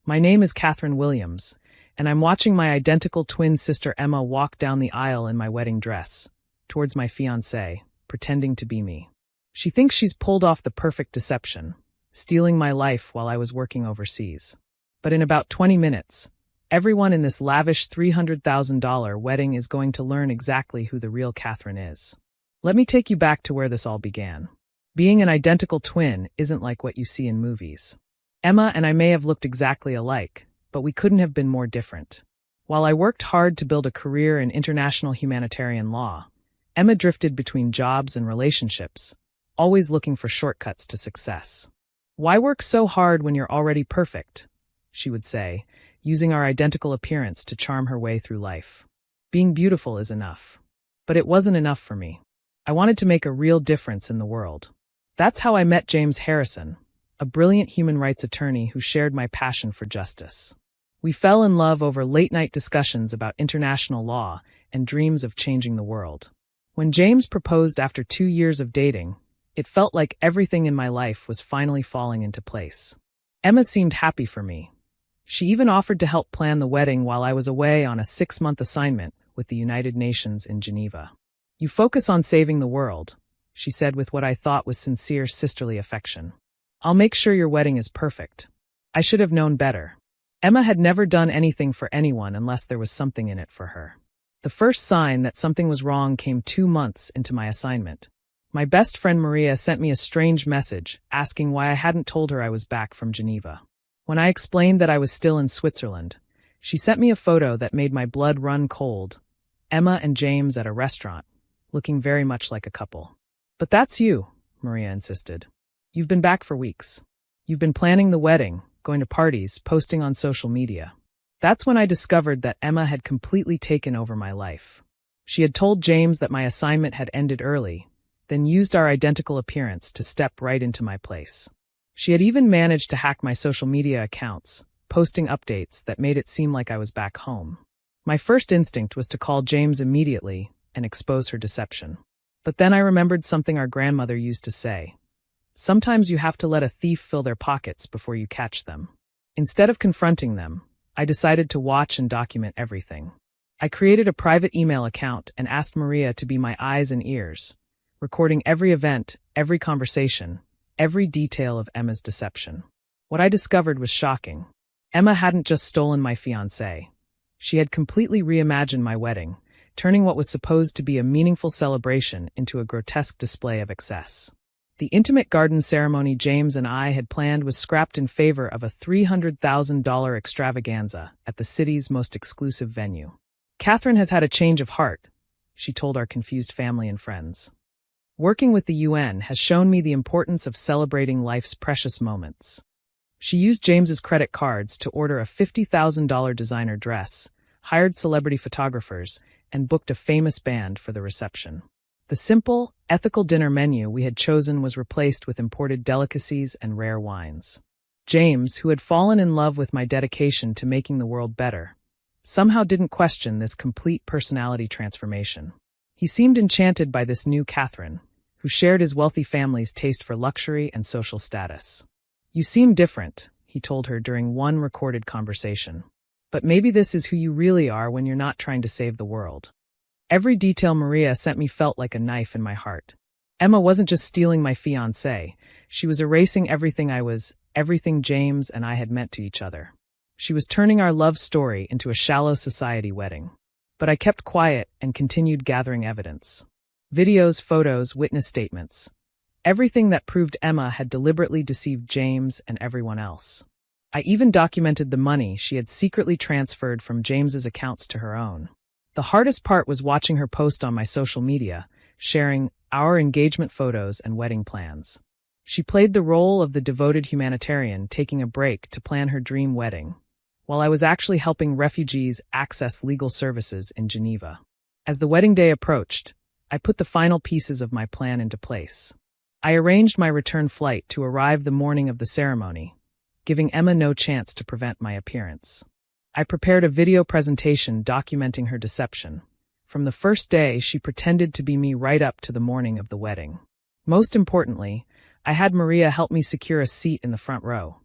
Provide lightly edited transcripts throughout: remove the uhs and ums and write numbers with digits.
My name is Catherine Williams, and I'm watching my identical twin sister Emma walk down the aisle in my wedding dress, towards my fiancé, pretending to be me. She thinks she's pulled off the perfect deception, stealing my life while I was working overseas. But in about 20 minutes, everyone in this lavish $300,000 wedding is going to learn exactly who the real Catherine is. Let me take you back to where this all began. Being an identical twin isn't like what you see in movies. Emma and I may have looked exactly alike, but we couldn't have been more different. While I worked hard to build a career in international humanitarian law, Emma drifted between jobs and relationships, always looking for shortcuts to success. "Why work so hard when you're already perfect?" she would say, using our identical appearance to charm her way through life. Being beautiful is enough. But it wasn't enough for me. I wanted to make a real difference in the world. That's how I met James Harrison, a brilliant human rights attorney who shared my passion for justice. We fell in love over late-night discussions about international law and dreams of changing the world. When James proposed after 2 years of dating, it felt like everything in my life was finally falling into place. Emma seemed happy for me. She even offered to help plan the wedding while I was away on a 6-month assignment with the United Nations in Geneva. "You focus on saving the world," she said with what I thought was sincere sisterly affection. "I'll make sure your wedding is perfect." I should have known better. Emma had never done anything for anyone unless there was something in it for her. The first sign that something was wrong came 2 months into my assignment. My best friend Maria sent me a strange message asking why I hadn't told her I was back from Geneva. When I explained that I was still in Switzerland, she sent me a photo that made my blood run cold. Emma and James at a restaurant, looking very much like a couple. "But that's you," Maria insisted. "You've been back for weeks. You've been planning the wedding, going to parties, posting on social media." That's when I discovered that Emma had completely taken over my life. She had told James that my assignment had ended early, then used our identical appearance to step right into my place. She had even managed to hack my social media accounts, posting updates that made it seem like I was back home. My first instinct was to call James immediately and expose her deception. But then I remembered something our grandmother used to say. Sometimes you have to let a thief fill their pockets before you catch them. Instead of confronting them, I decided to watch and document everything. I created a private email account and asked Maria to be my eyes and ears, recording every event, every conversation, every detail of Emma's deception. What I discovered was shocking. Emma hadn't just stolen my fiancé. She had completely reimagined my wedding, turning what was supposed to be a meaningful celebration into a grotesque display of excess. The intimate garden ceremony James and I had planned was scrapped in favor of a $300,000 extravaganza at the city's most exclusive venue. "Catherine has had a change of heart," she told our confused family and friends. "Working with the UN has shown me the importance of celebrating life's precious moments." She used James's credit cards to order a $50,000 designer dress, hired celebrity photographers, and booked a famous band for the reception. The simple, ethical dinner menu we had chosen was replaced with imported delicacies and rare wines. James, who had fallen in love with my dedication to making the world better, somehow didn't question this complete personality transformation. He seemed enchanted by this new Catherine, who shared his wealthy family's taste for luxury and social status. "You seem different," he told her during one recorded conversation. "But maybe this is who you really are when you're not trying to save the world." Every detail Maria sent me felt like a knife in my heart. Emma wasn't just stealing my fiancé, she was erasing everything I was, everything James and I had meant to each other. She was turning our love story into a shallow society wedding. But I kept quiet and continued gathering evidence. Videos, photos, witness statements. Everything that proved Emma had deliberately deceived James and everyone else. I even documented the money she had secretly transferred from James's accounts to her own. The hardest part was watching her post on my social media, sharing our engagement photos and wedding plans. She played the role of the devoted humanitarian taking a break to plan her dream wedding, while I was actually helping refugees access legal services in Geneva. As the wedding day approached, I put the final pieces of my plan into place. I arranged my return flight to arrive the morning of the ceremony, giving Emma no chance to prevent my appearance. I prepared a video presentation documenting her deception. From the first day, she pretended to be me right up to the morning of the wedding. Most importantly, I had Maria help me secure a seat in the front row.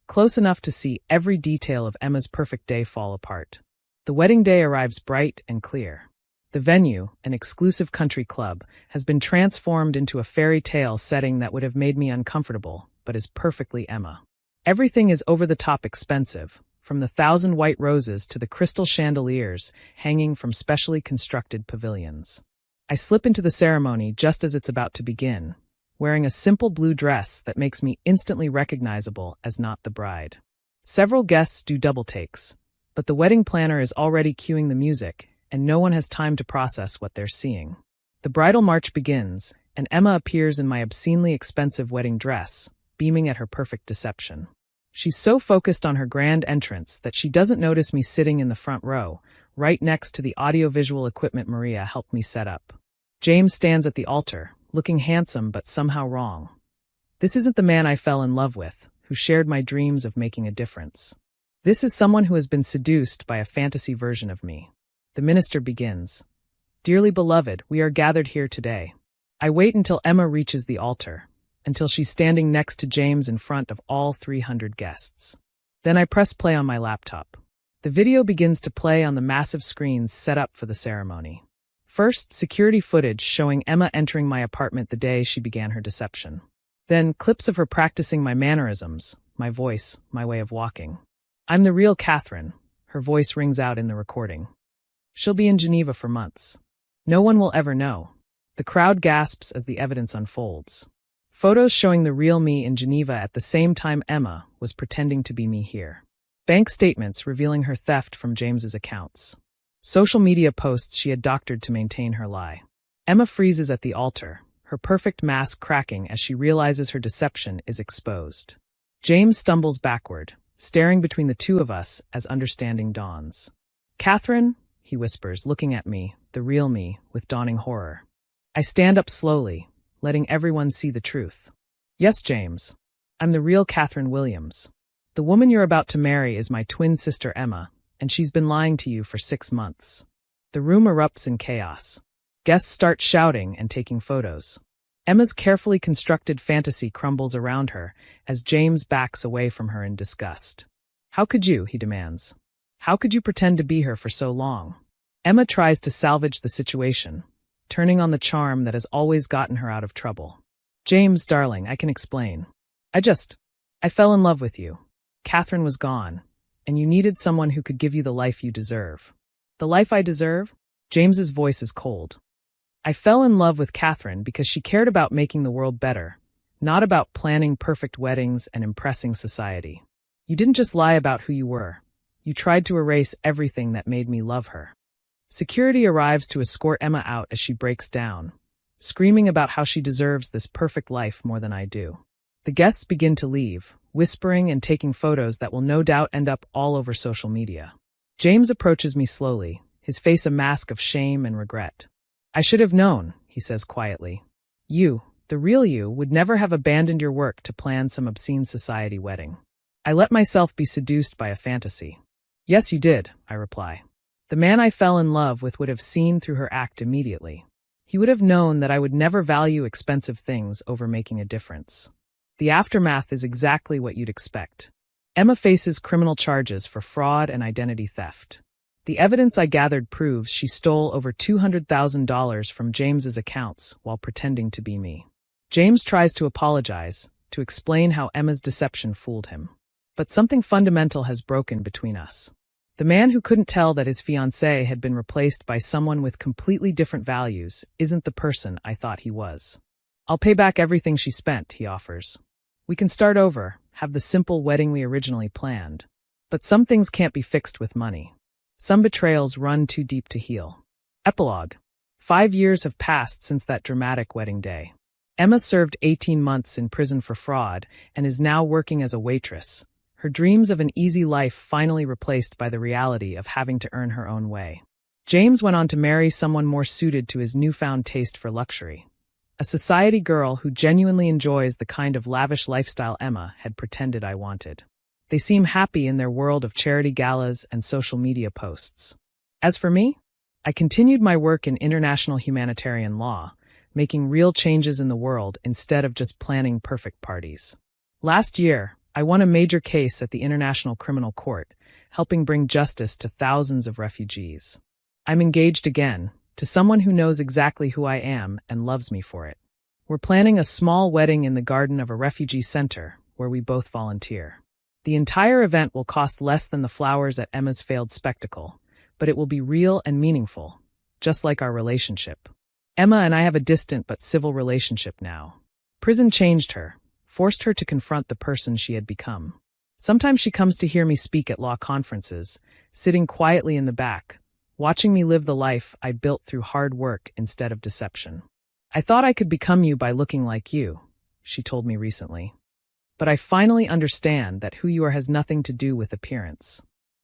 close enough to see every detail of Emma's perfect day fall apart. The wedding day arrives bright and clear. The venue, an exclusive country club, has been transformed into a fairy tale setting that would have made me uncomfortable, but is perfectly Emma. Everything is over-the-top expensive, from the 1,000 white roses to the crystal chandeliers hanging from specially constructed pavilions. I slip into the ceremony just as it's about to begin, wearing a simple blue dress that makes me instantly recognizable as not the bride. Several guests do double takes, but the wedding planner is already cueing the music, and no one has time to process what they're seeing. The bridal march begins, and Emma appears in my obscenely expensive wedding dress, beaming at her perfect deception. She's so focused on her grand entrance that she doesn't notice me sitting in the front row, right next to the audiovisual equipment Maria helped me set up. James stands at the altar, looking handsome but somehow wrong. This isn't the man I fell in love with, who shared my dreams of making a difference. This is someone who has been seduced by a fantasy version of me. The minister begins. Dearly beloved, we are gathered here today. I wait until Emma reaches the altar, until she's standing next to James in front of all 300 guests. Then I press play on my laptop. The video begins to play on the massive screens set up for the ceremony. First, security footage showing Emma entering my apartment the day she began her deception. Then, clips of her practicing my mannerisms, my voice, my way of walking. I'm the real Catherine, her voice rings out in the recording. She'll be in Geneva for months. No one will ever know. The crowd gasps as the evidence unfolds. Photos showing the real me in Geneva at the same time Emma was pretending to be me here. Bank statements revealing her theft from James's accounts. Social media posts she had doctored to maintain her lie. Emma freezes at the altar, her perfect mask cracking as she realizes her deception is exposed. James stumbles backward, staring between the two of us as understanding dawns. Catherine, he whispers, looking at me, the real me, with dawning horror. I stand up slowly, letting everyone see the truth. Yes, James. I'm the real Catherine Williams. The woman you're about to marry is my twin sister Emma, and she's been lying to you for 6 months. The room erupts in chaos. Guests start shouting and taking photos. Emma's carefully constructed fantasy crumbles around her as James backs away from her in disgust. How could you, he demands. How could you pretend to be her for so long? Emma tries to salvage the situation, turning on the charm that has always gotten her out of trouble. James, darling, I can explain. I fell in love with you. Catherine was gone, and you needed someone who could give you the life you deserve. The life I deserve? James's voice is cold. I fell in love with Catherine because she cared about making the world better, not about planning perfect weddings and impressing society. You didn't just lie about who you were. You tried to erase everything that made me love her. Security arrives to escort Emma out as she breaks down, screaming about how she deserves this perfect life more than I do. The guests begin to leave, whispering and taking photos that will no doubt end up all over social media. James approaches me slowly, his face a mask of shame and regret. I should have known, he says quietly. You, the real you, would never have abandoned your work to plan some obscene society wedding. I let myself be seduced by a fantasy. Yes, you did, I reply. The man I fell in love with would have seen through her act immediately. He would have known that I would never value expensive things over making a difference. The aftermath is exactly what you'd expect. Emma faces criminal charges for fraud and identity theft. The evidence I gathered proves she stole over $200,000 from James's accounts while pretending to be me. James tries to apologize, to explain how Emma's deception fooled him. But something fundamental has broken between us. The man who couldn't tell that his fiancé had been replaced by someone with completely different values isn't the person I thought he was. I'll pay back everything she spent, he offers. We can start over, have the simple wedding we originally planned. But some things can't be fixed with money. Some betrayals run too deep to heal. Epilogue. 5 years have passed since that dramatic wedding day. Emma served 18 months in prison for fraud and is now working as a waitress, her dreams of an easy life finally replaced by the reality of having to earn her own way. James went on to marry someone more suited to his newfound taste for luxury. A society girl who genuinely enjoys the kind of lavish lifestyle Emma had pretended I wanted. They seem happy in their world of charity galas and social media posts. As for me, I continued my work in international humanitarian law, making real changes in the world instead of just planning perfect parties. Last year, I won a major case at the International Criminal Court, helping bring justice to thousands of refugees. I'm engaged again, to someone who knows exactly who I am and loves me for it. We're planning a small wedding in the garden of a refugee center, where we both volunteer. The entire event will cost less than the flowers at Emma's failed spectacle, but it will be real and meaningful, just like our relationship. Emma and I have a distant but civil relationship now. Prison changed her, forced her to confront the person she had become. Sometimes she comes to hear me speak at law conferences, sitting quietly in the back, watching me live the life I built through hard work instead of deception. I thought I could become you by looking like you, she told me recently. But I finally understand that who you are has nothing to do with appearance.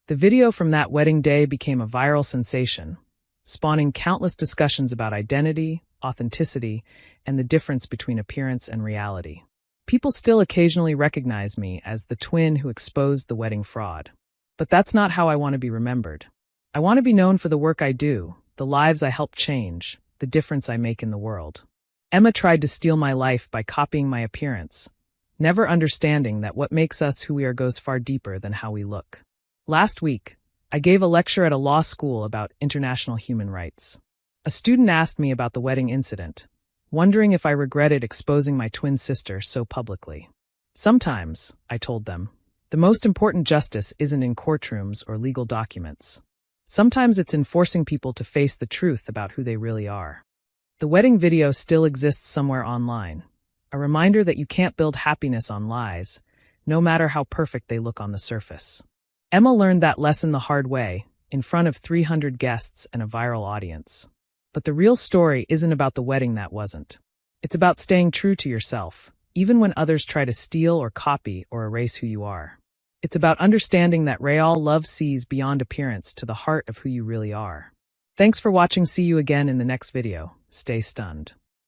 The video from that wedding day became a viral sensation, spawning countless discussions about identity, authenticity, and the difference between appearance and reality. People still occasionally recognize me as the twin who exposed the wedding fraud. But that's not how I want to be remembered. I want to be known for the work I do, the lives I help change, the difference I make in the world. Emma tried to steal my life by copying my appearance, never understanding that what makes us who we are goes far deeper than how we look. Last week, I gave a lecture at a law school about international human rights. A student asked me about the wedding incident, wondering if I regretted exposing my twin sister so publicly. Sometimes, I told them, the most important justice isn't in courtrooms or legal documents. Sometimes it's in forcing people to face the truth about who they really are. The wedding video still exists somewhere online, a reminder that you can't build happiness on lies, no matter how perfect they look on the surface. Emma learned that lesson the hard way, in front of 300 guests and a viral audience. But the real story isn't about the wedding that wasn't. It's about staying true to yourself, even when others try to steal or copy or erase who you are. It's about understanding that real love sees beyond appearance to the heart of who you really are. Thanks for watching. See you again in the next video. Stay stunned.